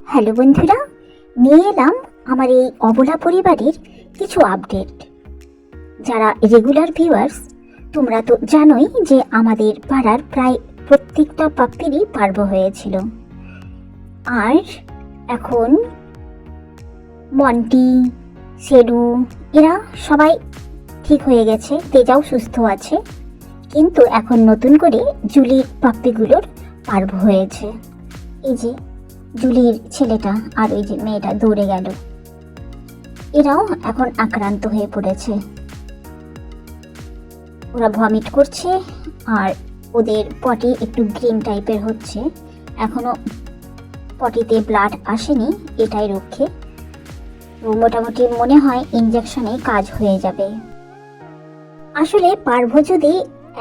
Hello বন্ধুরা, নিয়ে এলাম আমার এই অবলা পরিবারের কিছু আপডেট। যারা রেগুলার ভিউয়ার্স, তোমরা তো জানোই যে আমাদের পাড়ার প্রায় প্রত্যেকটা পাপ্পিরই পার্ব হয়েছিল। আর এখন মন্টি, শেরু এরা সবাই ঠিক হয়ে গেছে, তেজাও সুস্থ আছে। কিন্তু এখন নতুন করে জুলির পাপ্পিগুলোর পার্ব হয়েছে। এই যে জুলির ছেলেটা আর ওই যে মেয়েটা দৌড়ে গেল, এরাও এখন আক্রান্ত হয়ে পড়েছে। ওরা ভমিট করছে আর ওদের পটি একটু গ্রিন টাইপের হচ্ছে। এখনো পটিতে ব্লাড আসেনি, এটাই রক্ষে। তো মোটামুটি মনে হয় ইনজেকশনে কাজ হয়ে যাবে। আসলে পার্ভ যদি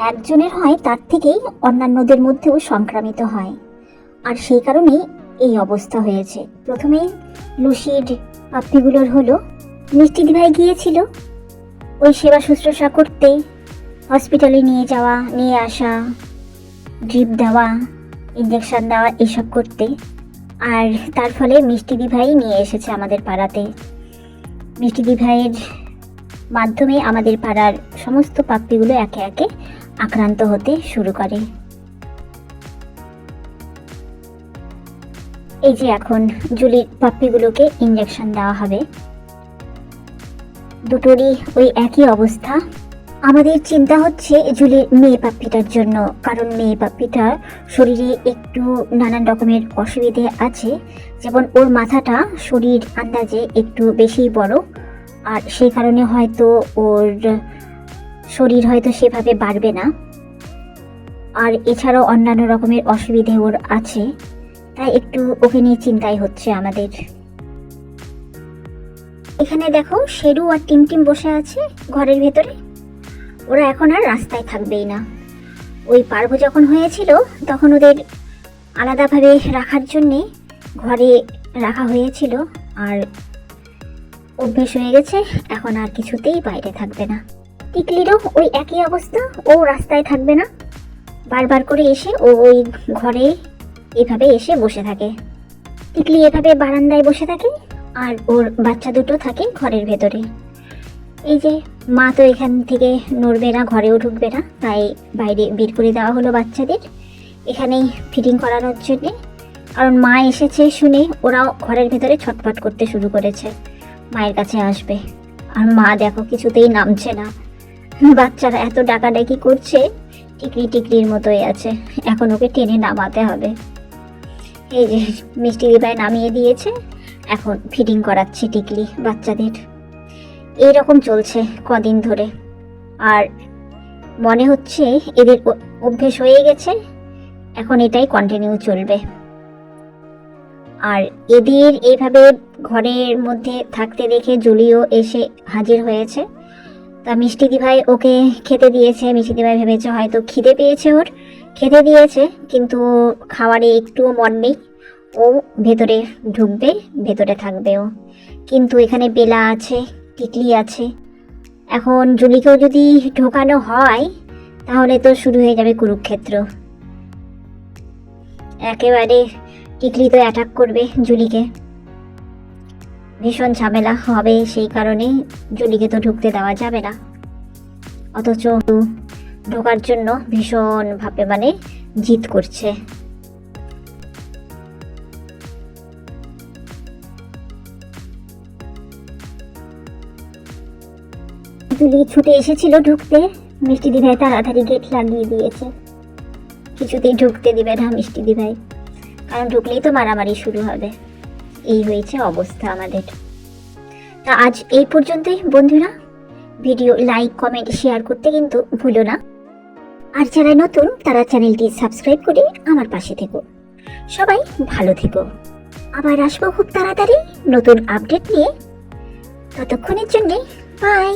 একজনের হয় তার থেকেই অন্যান্যদের মধ্যেও সংক্রামিত হয়, আর সেই কারণেই এই অবস্থা হয়েছে। প্রথমে লুসির পাপ্পিগুলোর হলো, মিষ্টি দিভাই গিয়েছিল ওই সেবা শুশ্রূষা করতে, হসপিটালে নিয়ে যাওয়া, নিয়ে আসা, ড্রিপ দেওয়া, ইঞ্জেকশন দেওয়া, এসব করতে। আর তার ফলে মিষ্টি দিভাই নিয়ে এসেছে আমাদের পাড়াতে। মিষ্টি দিভাইয়ের মাধ্যমে আমাদের পাড়ার সমস্ত পাপ্পিগুলো একে একে আক্রান্ত হতে শুরু করে। এই যে এখন জুলির পাপ্পিগুলোকে ইঞ্জেকশন দেওয়া হবে, দুটোরই ওই একই অবস্থা। আমাদের চিন্তা হচ্ছে জুলির মেয়ে পাপ্পিটার জন্য, কারণ মেয়ে পাপ্পিটার শরীরে একটু নানান রকমের অসুবিধে আছে। যেমন ওর মাথাটা শরীর আন্দাজে একটু বেশি বড়, আর সেই কারণে হয়তো ওর শরীর হয়তো সেভাবে বাড়বে না। আর এছাড়াও অন্যান্য রকমের অসুবিধে ওর আছে, তাই একটু ওকে নিয়ে চিন্তাই হচ্ছে আমাদের। এখানে দেখো শেরু আর টিমটিম বসে আছে ঘরের ভেতরে। ওরা এখন আর রাস্তায় থাকবেই না। ওই পার্ব যখন হয়েছিল তখন ওদের আলাদাভাবে রাখার জন্যে ঘরে রাখা হয়েছিল, আর অভ্যেস হয়ে গেছে, এখন আর কিছুতেই বাইরে থাকবে না। টিকলিরও ওই একই অবস্থা, ও রাস্তায় থাকবে না। বারবার করে এসে ও ওই ঘরে এভাবে এসে বসে থাকে। টিকলি এভাবে বারান্দায় বসে থাকে, আর ওর বাচ্চা দুটো থাকে ঘরের ভেতরে। এই যে মা তো এখান থেকে নড়বে না, ঘরেও ঢুকবে না, তাই বাইরে বের করে দেওয়া হলো বাচ্চাদের এখানেই ফিটিং করানোর জন্যে। কারণ মা এসেছে শুনে ওরাও ঘরের ভেতরে ছটফট করতে শুরু করেছে, মায়ের কাছে আসবে। আর মা দেখো কিছুতেই নামছে না, বাচ্চারা এত ডাকাডাকি করছে, টিকলি টিকলির মতোই আছে। এখন ওকে টেনে নামাতে হবে। এই যে মিষ্টি দিভাই নামিয়ে দিয়েছে, এখন ফিডিং করাচ্ছে টিকলি বাচ্চাদের। এইরকম চলছে কদিন ধরে, আর মনে হচ্ছে এদের অভ্যেস হয়ে গেছে, এখন এটাই কন্টিনিউ চলবে। আর এদের এইভাবে ঘরের মধ্যে থাকতে দেখে জুলিও এসে হাজির হয়েছে। তা মিষ্টি দিভাই ওকে খেতে দিয়েছে। মিষ্টি দিভাই ভেবেছে হয়তো খিদে পেয়েছে, ওর খেতে দিয়েছে, কিন্তু খাবারে একটুও মন নেই। ও ভেতরে ঢুকবে, ভেতরে থাকবেও। কিন্তু এখানে বেলা আছে, টিকলি আছে। এখন জুলিকেও যদি ঢোকানো হয় তাহলে তো শুরু হয়ে যাবে কুরুক্ষেত্র। একেবারে টিকলি তো অ্যাটাক করবে জুলিকে, ভীষণ ঝামেলা হবে। সেই কারণে জুলিকে তো ঢুকতে দেওয়া যাবে না, অথচ ঢোকার জন্য ভীষণ ভাবে মানে জিদ করছে। জুলি ছুটে এসেছিল ঢুকতে, মিষ্টি দিভাই তাড়াতাড়ি গেট লাগিয়ে দিয়েছে। কিছুতেই ঢুকতে দিবে না মিষ্টি দিভাই, কারণ ঢুকলেই তো মারামারি শুরু হবে। এই হয়েছে অবস্থা আমাদের। তা আজ এই পর্যন্তই বন্ধুরা। ভিডিও লাইক, কমেন্ট, শেয়ার করতে কিন্তু ভুলো না। আর যারা নতুন তারা চ্যানেলটি সাবস্ক্রাইব করে আমার পাশে থেকো। সবাই ভালো থেকো। আবার আসবো খুব তাড়াতাড়ি নতুন আপডেট নিয়ে। ততক্ষণের জন্যে বাই।